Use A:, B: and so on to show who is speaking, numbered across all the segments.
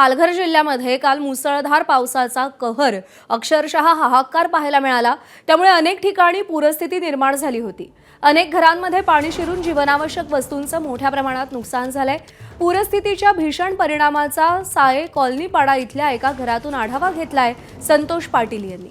A: पालघर जिल्ह्यामध्ये काल मुसळधार पावसाचा कहर अक्षरशः हाहाकार पाहायला मिळाला। त्यामुळे अनेक ठिकाणी पूरस्थिती निर्माण झाली होती। अनेक घरांमध्ये पाणी शिरून जीवनावश्यक वस्तूंचं मोठ्या प्रमाणात नुकसान झालंय। पूरस्थितीच्या भीषण परिणामाचा साये कॉलनी पाडा इथल्या एका घरातून आढावा घेतलाय संतोष पाटील यांनी।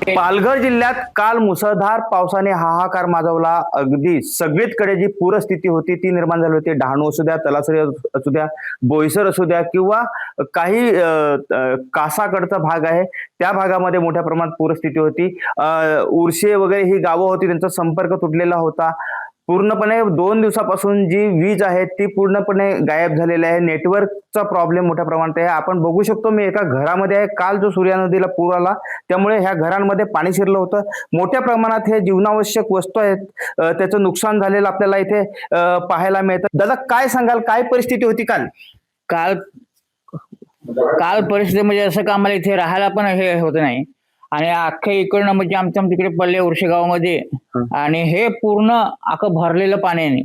B: पालघर जिल्ह्यात काल मुसळधार पावसाने हाहाकार माजवला। अगदी सगळीकडे जी पूरस्थिती होती ती निर्माण झाली होती। डहाणू असू द्या, तलासरी असू द्या, बोईसर असू द्या किंवा काही कासाकडचा भाग आहे त्या भागामध्ये मोठ्या प्रमाणात पूरस्थिती होती। उर्शे वगैरे ही गावं होती, त्यांचा संपर्क तुटलेला होता। पूर्णपणे 2 दिवसापासून जी वीज आहे ती पूर्णपणे गायब झालेली आहे। नेटवर्कचा प्रॉब्लेम मोठ्या प्रमाणात आहे। आपण बघू शकतो, मी एका घरामध्ये आहे। काल जो सूर्या नदीला पूर आला त्यामुळे ह्या घरांमध्ये पाणी शिरलं होतं। मोठ्या प्रमाणात हे जीवनावश्यक वस्तू आहेत त्याचं नुकसान झालेलं आपल्याला इथे पाहायला मिळतं। दादा, काय सांगाल, काय परिस्थिती होती काल?
C: काल काल परिस्थिती म्हणजे असं का आम्हाला इथे राहायला पण हे होत नाही आणि अख्ख्या इकडनं म्हणजे आमच्या तिकडे पल्ले उर्शे गावामध्ये आणि हे पूर्ण अख्खं भरलेलं पाण्याने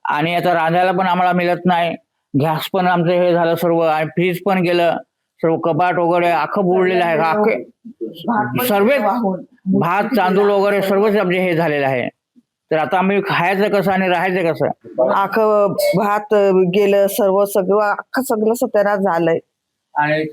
C: आणि आता रांधायला पण आम्हाला मिळत नाही। गॅस पण आमचं हे झालं सर्व आणि फ्रीज पण गेलं, सर्व कपाट वगैरे अख्खं बुडलेलं आहे। अख्खे सर्व भात तांदूळ वगैरे सर्वच आमचे हे झालेलं आहे। तर आता आम्ही खायचं कसं आणि राहायचं कसं?
D: अख्खं भात गेलं, सगळं सगळं सत्यानाश झालंय।
C: आणि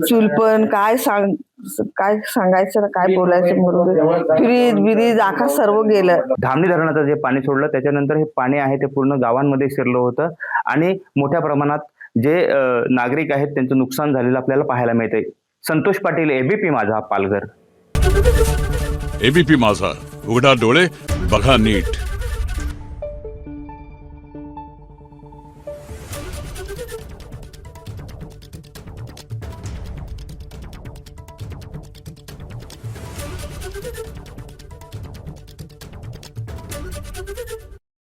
D: चूल पण काय सांगायचं ना, काय बोलायचं। फ्रीज बिरीज अख्खा सर्व गेलं।
B: धामणी धरणाचं जे पाणी सोडलं त्याच्यानंतर हे पाणी आहे ते पूर्ण गावांमध्ये शिरलं होतं आणि मोठ्या प्रमाणात जे नागरिक आहेत त्यांचं नुकसान झालेलं आपल्याला पाहायला मिळतंय। संतोष पाटील, एबीपी माझा, पालघर।
E: एबीपी माझा, उघडा डोळे बघा नीट।